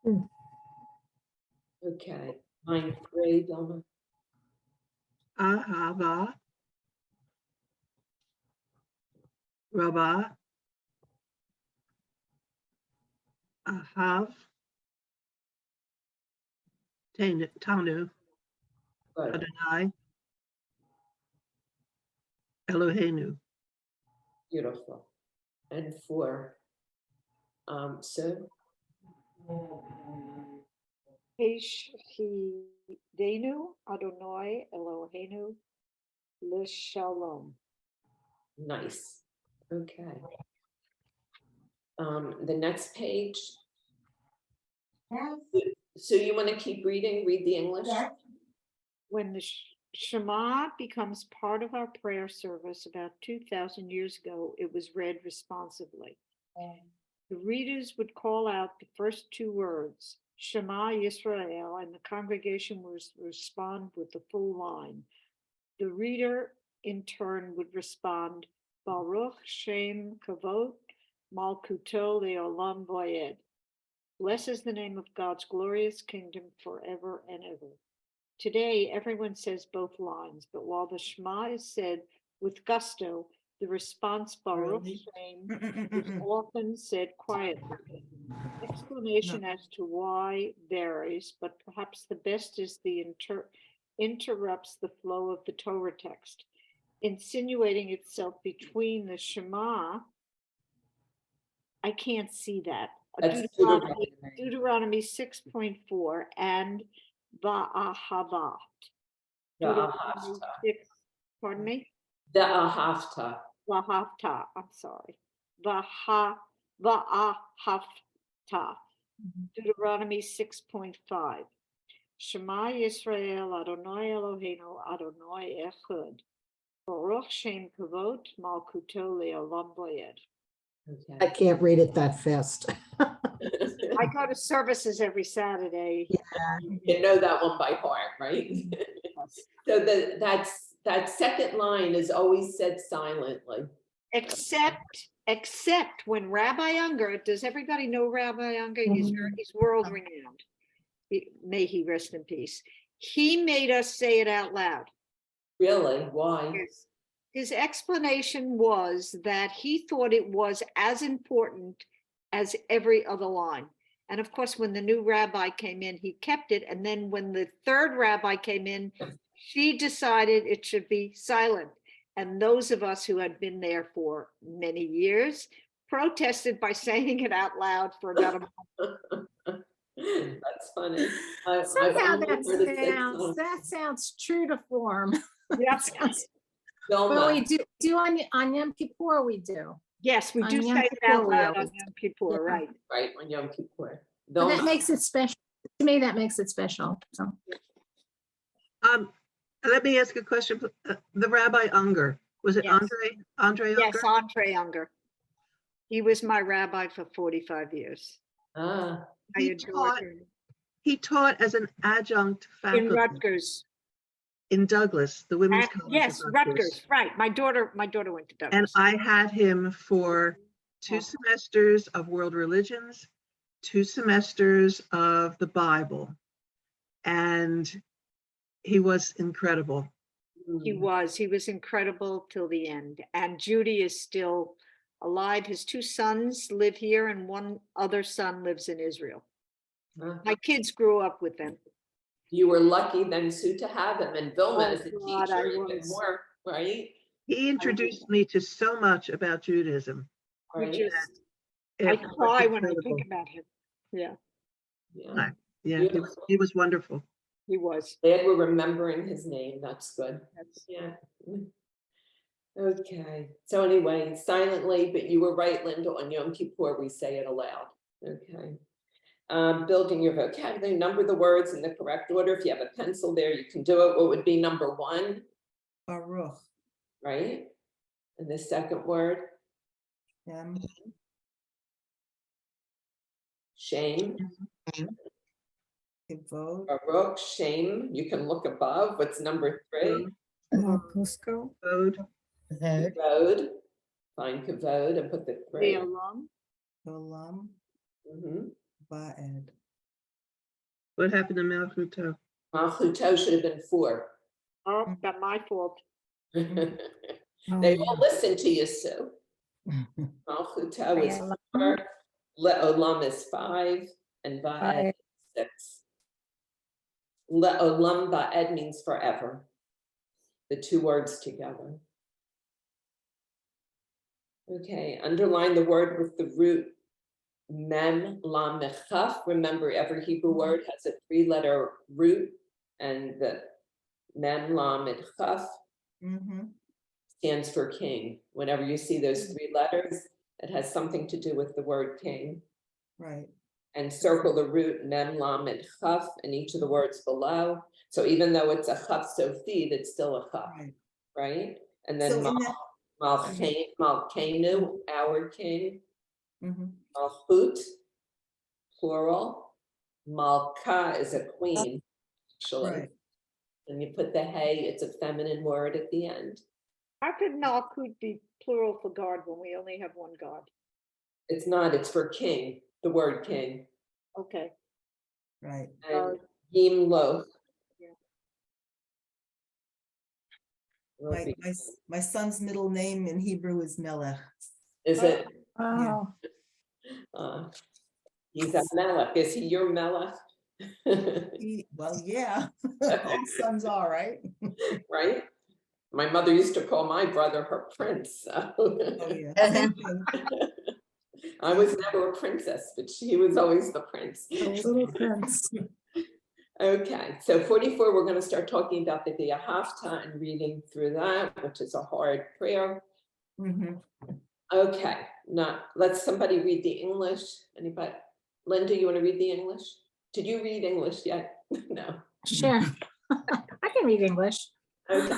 Okay, line 3, Vilma. Ahava, Rabba, Ahav, Tanu, Good. Adonai, Eloheinu. Beautiful. And 4, Sue. Hishidenu Adonai Eloheinu L'Shalom. Nice. Okay. The next page. So you want to keep reading? Read the English? When the Shema becomes part of our prayer service about 2,000 years ago, it was read responsively. The readers would call out the first 2 words, Shema Yisrael, and the congregation would respond with the full line. The reader, in turn, would respond, Baruch Shem Kavod Malkuto Leolam Voyed. Bless is the name of God's glorious kingdom forever and ever. Today, everyone says both lines, but while the Shema is said with gusto, the response Baruch Shem is often said quietly. Explanation as to why varies, but perhaps the best is the interrupts the flow of the Torah text, insinuating itself between the Shema. I can't see that. That's Deuteronomy 6.4 and Va'ahavat. The Deuteronomy Ahavta. 6, pardon me? The Ahavta. Va'ahavta, I'm sorry. Va'ahavta. Deuteronomy 6.5. Shema Yisrael Adonai Eloheinu Adonai Echad. Baruch Shem Kavod Malkuto Leolam Voyed. I can't read it that fast. I go to services every Saturday. You know that one by heart, right? So that second line is always said silently. Except when Rabbi Unger, does everybody know Rabbi Unger? He's world renowned. May he rest in peace. He made us say it out loud. Really? Why? Yes. His explanation was that he thought it was as important as every other line. And of course, when the new rabbi came in, he kept it. And then when the third rabbi came in, she decided it should be silent. And those of us who had been there for many years protested by saying it out loud for about a month. That's funny. Somehow that sounds true to form. Yes. Well, we do on Yom Kippur, we do. Yes, we do say it out loud on Yom Kippur, right? Right, on Yom Kippur. But that makes it special. To me, that makes it special. So. Let me ask a question. The Rabbi Unger, was it Yes. Andre Unger? Yes, Andre Unger. He was my rabbi for 45 years. Ah. He taught as an adjunct faculty In Rutgers. in Douglas, the women's college. Yes, Rutgers, right. My daughter went to Douglas. And I had him for 2 semesters of world religions, 2 semesters of the Bible. And he was incredible. He was incredible till the end. And Judy is still alive. His 2 sons live here and 1 other son lives in Israel. My kids grew up with them. You were lucky then, Sue, to have him, and Vilma as a teacher even more, right? He introduced me to so much about Judaism. Right. I cry when I think about him. Yeah, he was wonderful. He was. Glad we're remembering his name. That's good. Yeah. Okay. So anyway, silently, but you were right, Linda, on Yom Kippur, we say it aloud. Okay. Building your vocabulary, number the words in the correct order. If you have a pencil there, you can do it. What would be number 1? Baruch. Right? And the second word? Shame. Baruch, shame. You can look above. What's number 3? Cusco. Kavod. Find kavod and put the 3. Leolam. Olam. Mm-hmm. Va'ed. What happened to Malchuto? Malchuto should have been 4. Oh, that's my fault. They all listen to you, Sue. Malchuto is 4, Le'olam is 5, and Va'ed is 6. Le'olam Va'ed means forever. The 2 words together. Okay, underline the word with the root mem lam mechaf. Remember, every Hebrew word has a 3-letter root, and the mem lam mechaf stands for king. Whenever you see those 3 letters, it has something to do with the word king. Right. And circle the root mem lam chaf in each of the words below. So even though it's a chaf sofid, it's still a chaf, right? And then So in that, malkenu, our king, Mhm. malchut, plural, malka is a queen, actually. Right. And you put the hey, it's a feminine word at the end. How could Malkut be plural for God when we only have one God? It's not, it's for king, the word king. Okay. Right. And yim lo. My son's middle name in Hebrew is Melech. Is it? Oh, He's a melech. Is he your melech? Well, yeah, all sons are, right? Right? My mother used to call my brother her prince. So. Oh, yeah. Same thing. I was never a princess, but she was always the prince. the little prince. Okay, so 44, we're going to start talking about the V'ahavta and reading through that, which is a hard prayer. Mhm. Okay, now let somebody read the English. Anybody? Linda, you want to read the English? Did you read English yet? No. Sure. I can read English. Okay.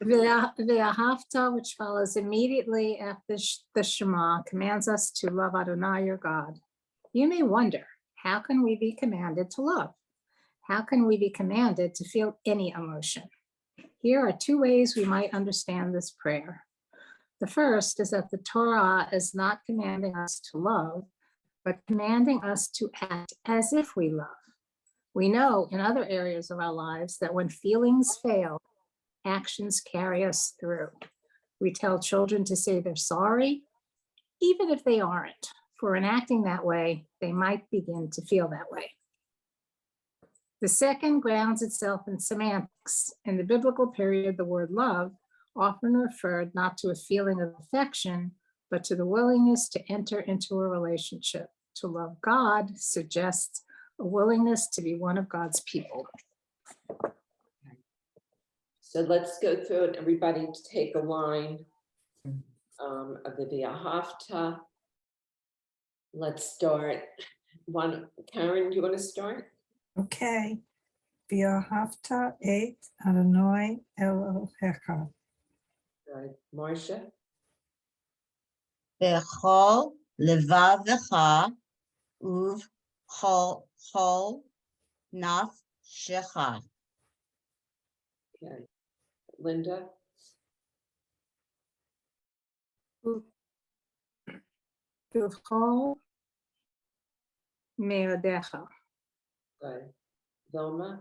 V'ahavta, which follows immediately after the Shema, commands us to love Adonai, your God. You may wonder, how can we be commanded to love? How can we be commanded to feel any emotion? Here are 2 ways we might understand this prayer. The first is that the Torah is not commanding us to love, but commanding us to act as if we love. We know in other areas of our lives that when feelings fail, actions carry us through. We tell children to say they're sorry, even if they aren't, for in acting that way, they might begin to feel that way. The second grounds itself in semantics. In the biblical period, the word love often referred not to a feeling of affection, but to the willingness to enter into a relationship. To love God suggests a willingness to be one of God's people. So let's go through it. Everybody to take a line of the V'ahavta. Let's start. Karen, you want to start? Okay. V'ahavta et Adonai Elohecha. Good. Marcia? Bechol levavecha uvchol nafshecha. Okay. Linda? B'chol me'odecha. Good. Vilma?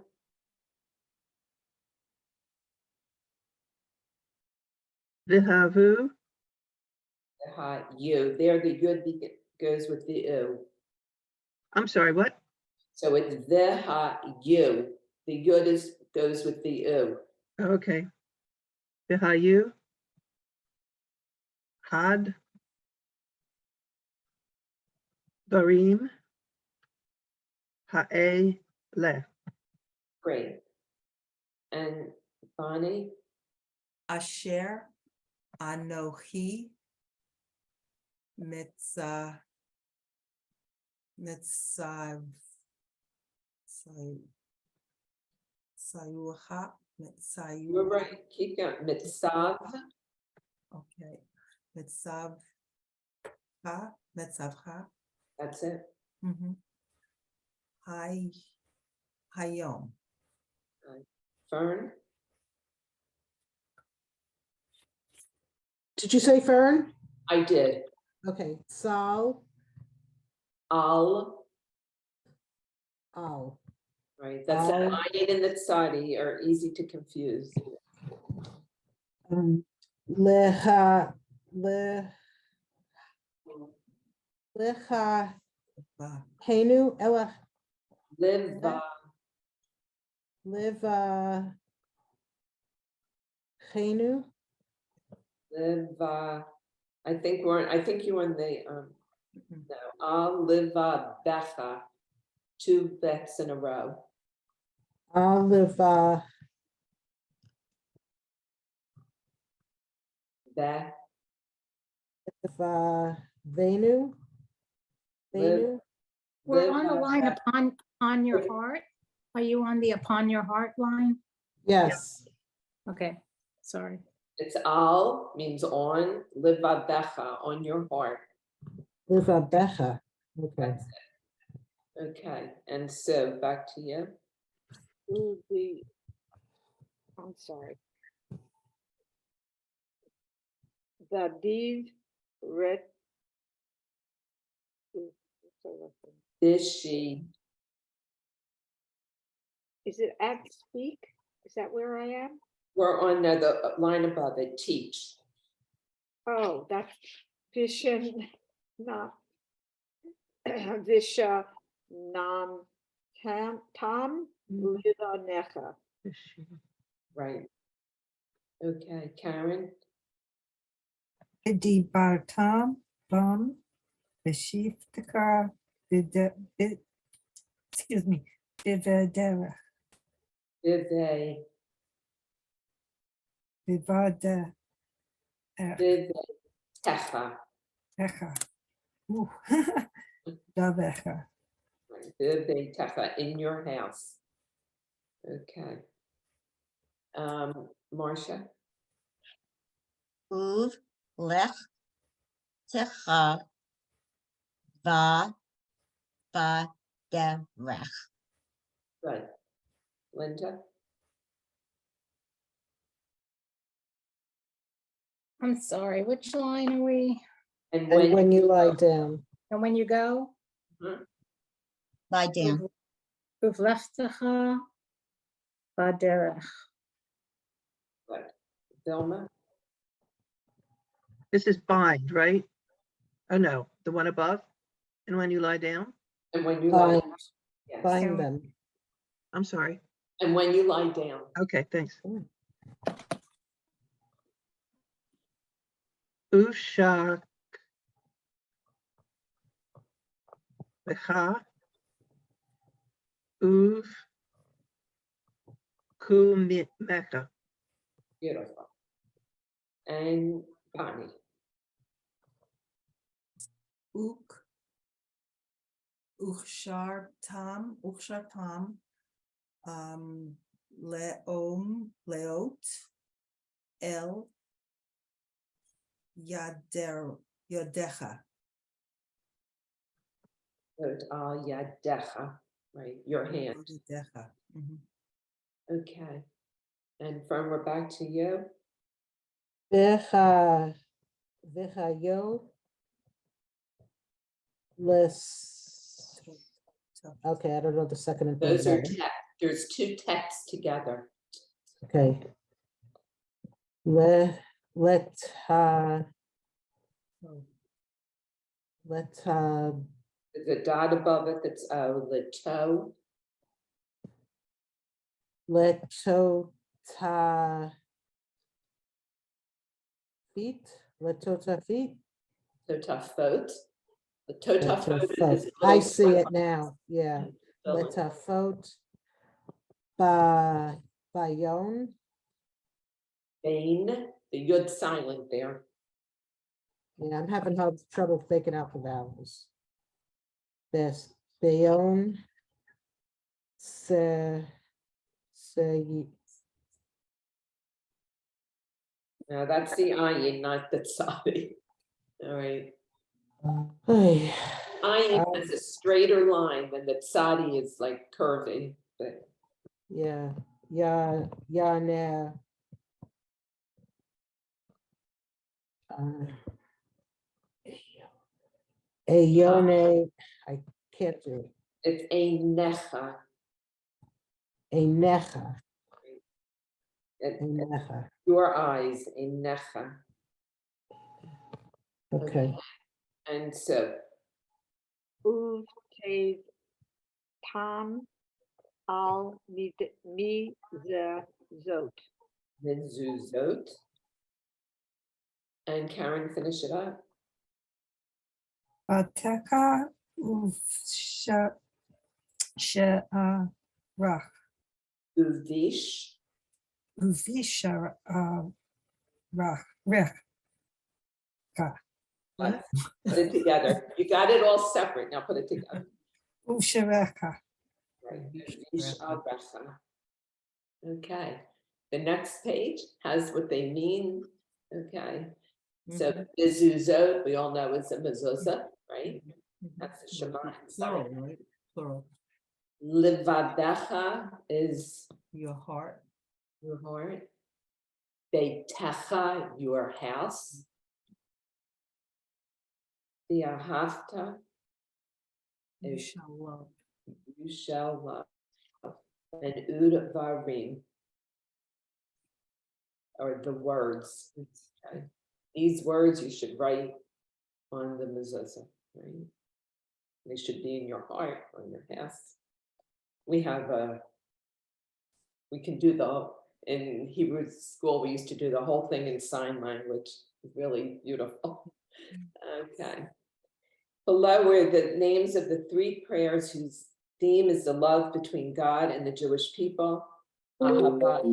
V'havu, You. There, the yud goes with the u. I'm sorry, what? So it's you. The yud goes with the u. Okay. V'hayu, had, barim, ha'e, le. Great. And Bonnie? Asher Anohi Mitzav Sayuha You're right. Keep going. Mitzav. Okay. Mitzavcha. That's it. Hayom. Fern? Did you say Fern? I did. Okay, Sal, Al. Al. right? That's that Al. ayin and the tzadi are easy to confuse. Lecha, lecha, henu, ela, Liva, live, henu, liva. I think you're on the, Mhm. no, Al liva becha, 2 bets in a row. I'll live, Be, Venu, Venu, We're on the liva, line be- upon your heart. Are you on the upon your heart line? yes, Okay, sorry. It's al means on, liva becha, on your heart. live a becha, okay. Okay, and so back to you. Ooh, I'm sorry. The div ret. Ooh, sorry about that. This she, Is it at speak? Is that where I am? we're on the line above it, teach. Oh, that's vision, not visha nam tam liva necha. Right. Okay, Karen, Di bartam, bum, beshiftika, excuse me, bivedera, vive, bivada, vive, techa. echa. Ooh, davecha. Right, vive techa, in your house. Okay. Marcia, Uv lech techa va derech. good. Linda, I'm sorry, which line are we? and And when you lie go, down, And when you go? Lie down. Uvleftecha baderech. good. Vilma, This is bind, right? Oh, no, the one above. And when you lie down, and when you lie, bind, yes. bind them. I'm sorry. And when you lie down, Okay, thanks. Mm. Ushak lecha uv kumecha. beautiful. And Bonnie, Uk, uchshar tam, leot, el, yadecha. good. Al yadecha, right, your hand. Yadecha. Mhm. Okay. And Fern, we're back to you. Vecha, yo, les, So, okay, I don't know the second and third Those are letter. there's 2 texts together. Okay. Let, There's a dot above it that's the toe. letota feet, letota feet. Totafot. The totafot is I see it now, yeah. little Letafot, bayon, vein, the yud silent there. yeah, I'm having trouble making out the vowels. This, bayon, se, Now that's the ayin, not the tzadi. All right. Ay, Ayin has a straighter line than the tzadi is like curving, but yeah, ne. Ayone, I can't do it. It's Einecha. Einecha, It's Einecha. your eyes, Einecha. Okay, And so, Uv tev tam al mizot. Mezuzot. And Karen, finish it up. Vateka she'arach Uvish. uvisha rech Let's put it together. You got it all separate. Now put it together. usherecha. Right. Uvish al-Recha. Okay. The next page has what they mean. Okay. So mezuzot, we all know is a mezuzah, right? That's the Shema. Plural, right? Plural. Livadecha is Your heart. your heart. Beitecha, your house. V'ahavta, You is shall love. you shall love. And udvarim are the words. Okay. These words you should write on the mezuzah, right? They should be in your heart, on your house. We can do in Hebrew school, we used to do the whole thing in sign language. Really beautiful. Okay. Below are the names of the 3 prayers whose theme is the love between God and the Jewish people. Ahavat.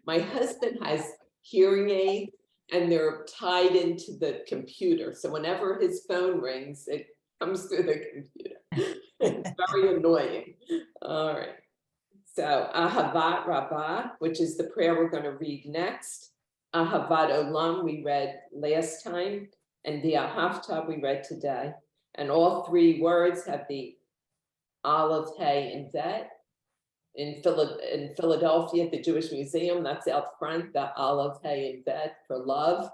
My husband has hearing aids and they're tied into the computer. So whenever his phone rings, it comes through the computer. It's very annoying. All right. So Ahavat Rabbah, which is the prayer we're going to read next. Ahavat Olam we read last time, and the Ahavta we read today. And all 3 words have the Aleph, Hey, and Det. In Philadelphia, at the Jewish Museum, that's out front, the Aleph, Hey, and Det for love,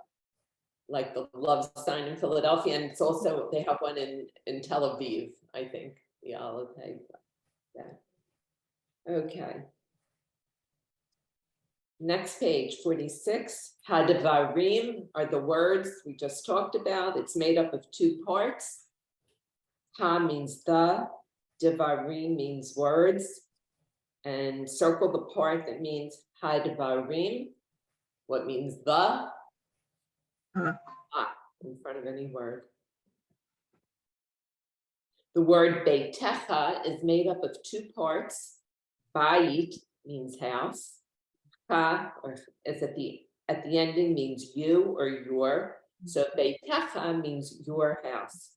like the love sign in Philadelphia. And it's also, they have one in Tel Aviv, I think, the Aleph, Hey, Det. Okay. Next page, 46. Hadvarim are the words we just talked about. It's made up of 2 parts. Ha means the, Devarim means words. And circle the part that means Hadvarim. What means the? In front of any word. The word Beitecha is made up of 2 parts. Bayit means house. Ha, or is at the ending, means you or your. So Beitecha means your house.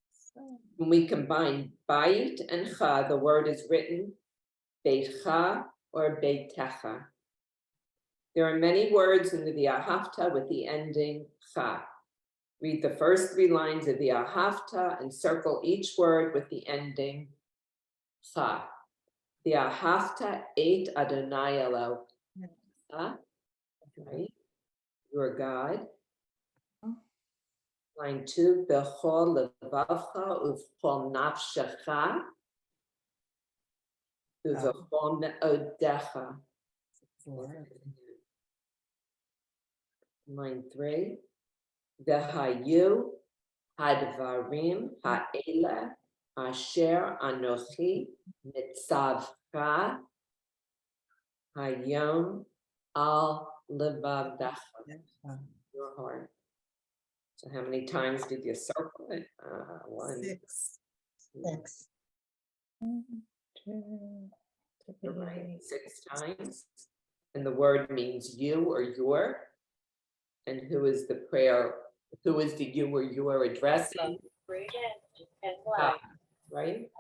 When we combine Bayit and Cha, the word is written Beitcha or Beitecha. There are many words in the Ahavta with the ending Cha. Read the first 3 lines of the Ahavta and circle each word with the ending Cha. The Ahavta ate Adonai Elo. Right? Your God. Line 2, Bechol levavcha uvchol nafshecha uvchol meodecha. Line 3, V'hayu hadvarim ha'ela asher anochi mitzavcha hayom al levavdecha. Your heart. So how many times did you circle it? 1, 6. 6. You're right, 6 times. And the word means you or your. And who is the prayer? Who is the you or your addressing? God, right?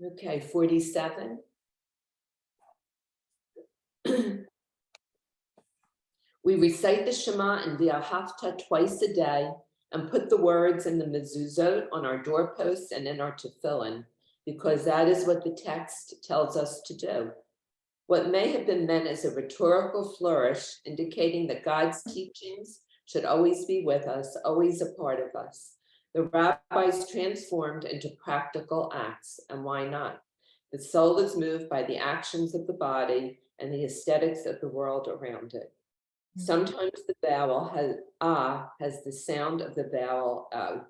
Okay, 47. We recite the Shema and the Ahavta twice a day and put the words in the mezuzot on our doorposts and in our tefillin, because that is what the text tells us to do. What may have been meant as a rhetorical flourish, indicating that God's teachings should always be with us, always a part of us. The rabbis transformed into practical acts, and why not? The soul is moved by the actions of the body and the aesthetics of the world around it. Sometimes the vowel has the sound of the vowel O.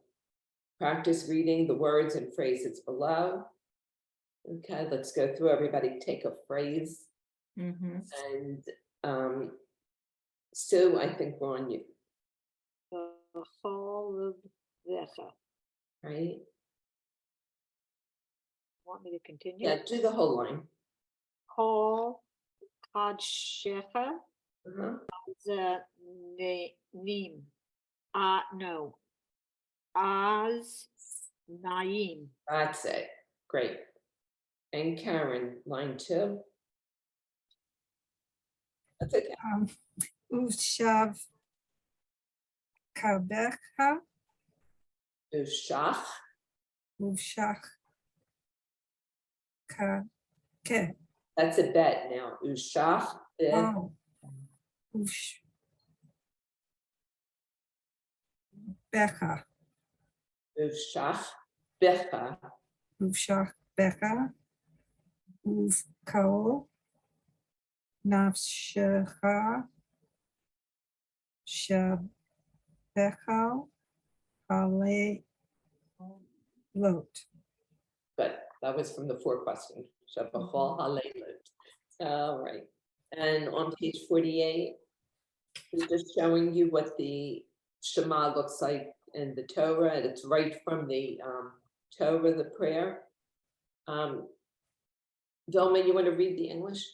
Practice reading the words and phrases below. Okay, let's go through. Everybody take a phrase. And Sue, I think we're on you, right? Want me to continue? Yeah, do the whole line. Call Kadshecha Zanim. No. Az Naim. That's it. Great. And Karen, line 2. That's okay. Ushav Kabecha, Ushach. Ushach Ke. That's a bet now. Ushach. Oh. Ush. Becha. Ushach. Becha. Ushach Becha. Uvkao. Nafshecha. Shabecha. Hale. Lot. Good. That was from the 4 questions. Shabachol Halelut. All right. And on page 48, it's just showing you what the Shema looks like in the Torah, and it's right from the Torah, the prayer. Vilma, you want to read the English?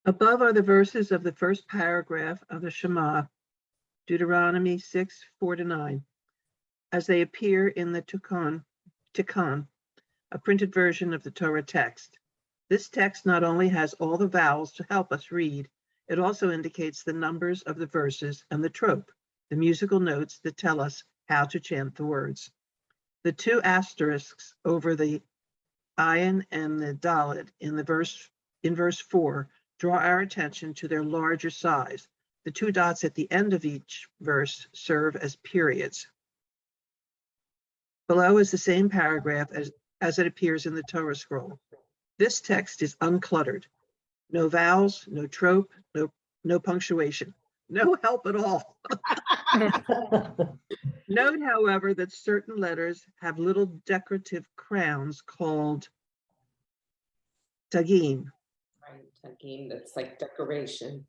Above are the verses of the first paragraph of the Shema, Deuteronomy 6:4-9, as they appear in the Tikkun, a printed version of the Torah text. This text not only has all the vowels to help us read, it also indicates the numbers of the verses and the trope, the musical notes that tell us how to chant the words. The 2 asterisks over the ayin and the dalet in verse 4 draw our attention to their larger size. The 2 dots at the end of each verse serve as periods. Below is the same paragraph as it appears in the Torah scroll. This text is uncluttered. No vowels, no trope, no punctuation, no help at all. Note, however, that certain letters have little decorative crowns called tagim. Right, tagim, that's like decoration.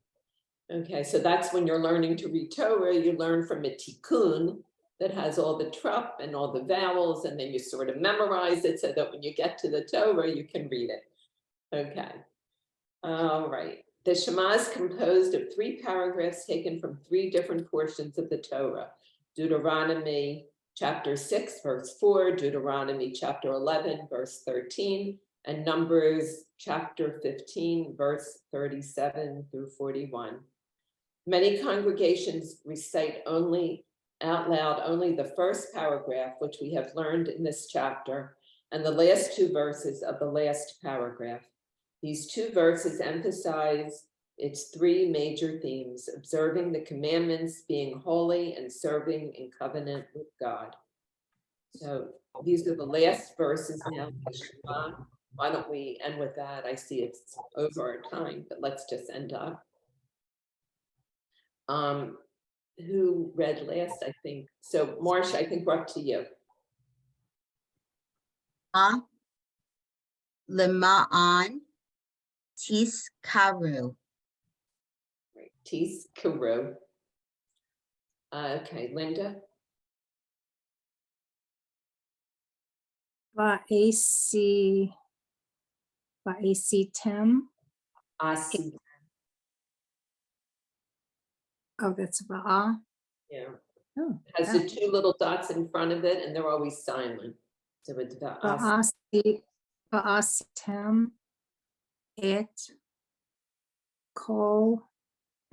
Okay, so that's when you're learning to read Torah, you learn from a tikkun that has all the trup and all the vowels, and then you sort of memorize it so that when you get to the Torah, you can read it. Okay. All right. The Shema is composed of 3 paragraphs taken from 3 different portions of the Torah. Deuteronomy chapter 6, verse 4, Deuteronomy chapter 11, verse 13, and Numbers chapter 15, verse 37 through 41. Many congregations recite out loud only the first paragraph, which we have learned in this chapter, and the last 2 verses of the last paragraph. These 2 verses emphasize its 3 major themes: observing the commandments, being holy, and serving in covenant with God. So these are the last verses now. Why don't we end with that? I see it's over our time, but let's just end up. Who read last, I think? So Marcia, I think we're up to you. Lema'an Tiskaru. Right. Tis Karu. Okay, Linda. Va'asitim. Asi. Oh, that's Va'a. Yeah. Oh, Has the 2 little dots in front of it, and they're always silent. So it's Va'asitim et kol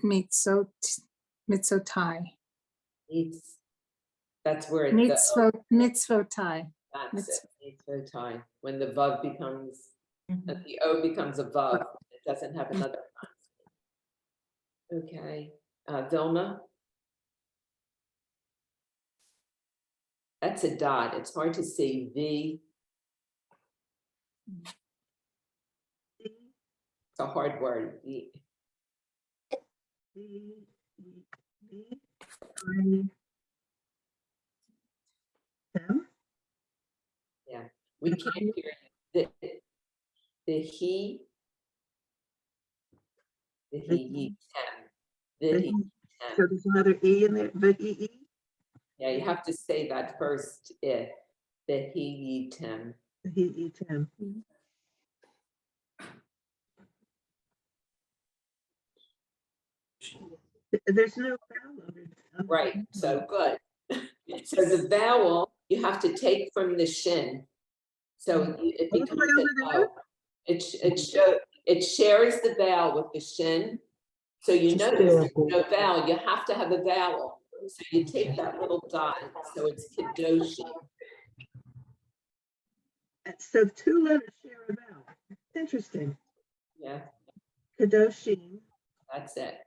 mitzotai. That's where it Mitzvotai. That's it. Mitzvotai. When the vav becomes, the O becomes a vav, it doesn't have another consonant. Okay, Vilma. That's a dot. It's hard to see V. It's a hard word. V. Yeah, we can't hear you. The he. The he, the he, So there's another E in there, the E. yeah, you have to say that first, the he, tem. The he, tem. There's no vowel on it. Right, so good. So the vowel, you have to take from the shin. So it All the way becomes a over no. It shares the vowel with the shin. So you Just notice there's beautiful. no vowel, you have to have a vowel. So you take that little dot, so it's Kadoshi. So 2 letters share a vowel. Interesting. Yeah, Kadoshim. that's it.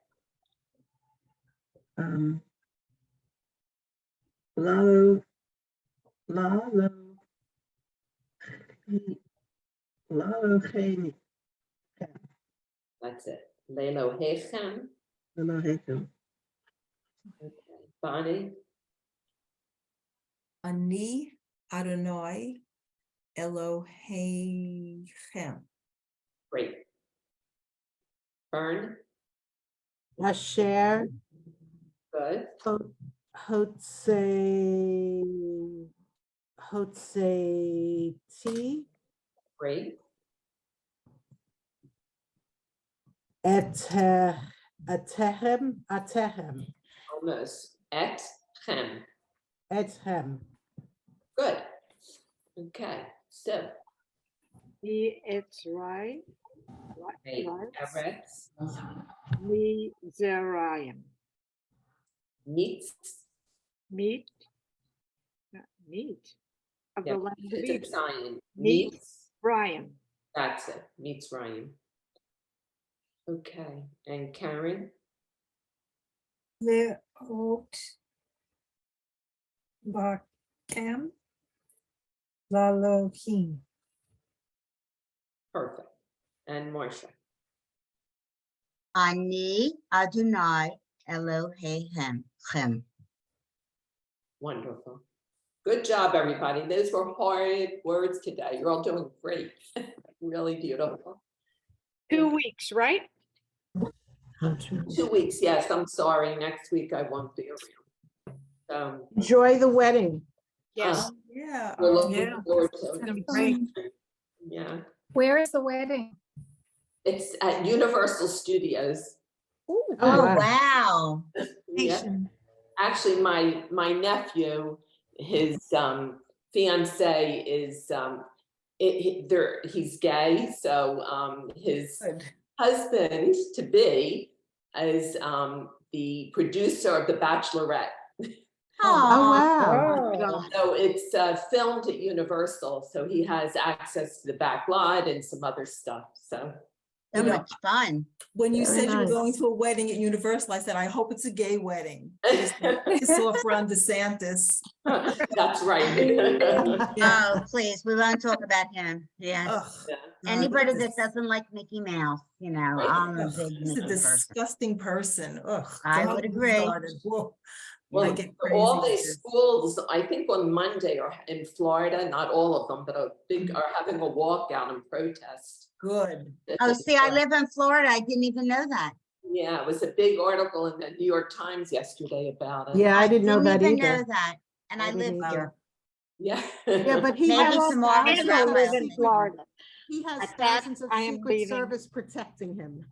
Lalo, Cheni. That's it. Lelo Hechem. Lalo Hechem. Okay, Bonnie. Ani Adonai Elohechem. Great. Fern. Asher, Good. Hotzeti, Great. Atehem, Almost. Etchem. Ethem. Good. Okay. So. Me, it's right. Great. Eretz. Me, Zerayim. Meets. Meat. Meat. Of Yeah, the land of it's a Egypt. sign. Meets. Meets. Ryan. That's it. Meets Ryan. Okay. And Karen. Leot Bakem Lalohim. Perfect. And Marcia. Ani Adonai Elohechem. Wonderful. Good job, everybody. Those were hard words today. You're all doing great. Really beautiful. 2 weeks, right? 2 weeks. Yes, I'm sorry. Next week I won't be around. Enjoy the wedding. Yes. Yeah. We're looking Yeah. forward It's to gonna be it. great. Yeah. Where is the wedding? It's at Universal Studios. Oh, wow. wow. Yeah. Actually, my nephew, his fiance is he's gay, so his Good. husband to be is the producer of The Bachelorette. Oh, wow. Oh. So it's filmed at Universal, so he has access to the back lot and some other stuff. So So You know, much fun. When you Very said you were nice. going to a wedding at Universal, I said, I hope it's a gay wedding. Piss off Ron DeSantis. that's right. Oh, please, we won't talk about him. Yeah. Ugh, Yeah. Anybody God, that doesn't like Mickey Mouse, you know, Right. I'm a ugh, big he's a Mickey person. disgusting person. Ugh. I don't would get me agree. started. Whoa. I Well, get all crazy with these this. schools, I think on Monday are in Florida, not all of them, but are having a walkout and protest. Good. Oh, see, I live in Florida. I didn't even know that. Yeah, it was a big article in the New York Times yesterday about it. Yeah, I didn't know that even know either. that, and I live didn't here. Yeah. Yeah, but he Maybe has tomorrow I is don't around live my in estate. Florida. He has At that, thousands of I am Secret leaving. Service protecting him.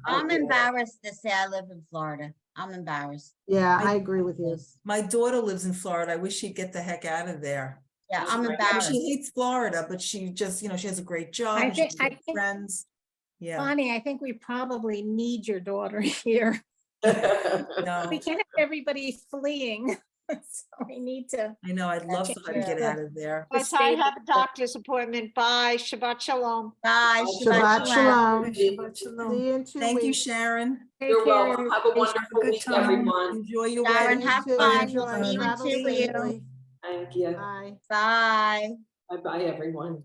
I'm yeah. embarrassed to say I live in Florida. I'm embarrassed. Yeah, I agree with you. My daughter lives in Florida. I wish she'd get the heck out of there. Yeah, That's I'm right. I mean, embarrassed. she hates Florida, but she just, she has a great job. I and she think- has I great think- friends. Yeah. Bonnie, I think we probably need your daughter here. No, We can't have everybody fleeing. So we need to. I know. I'd love for her to get out of there. But I have a doctor's appointment. Bye. Shabbat shalom. Bye. Shabbat shalom. Shabbat See shalom. you in 2 Thank you, weeks. Sharon. Take You're care, welcome. Have a everybody. wonderful good week, time. everyone. Enjoy your Sharon, wedding. have You too. fun. Enjoy. We'll see you in Travel 2 weeks. safely. Thank you. Bye. Bye. Bye-bye, everyone.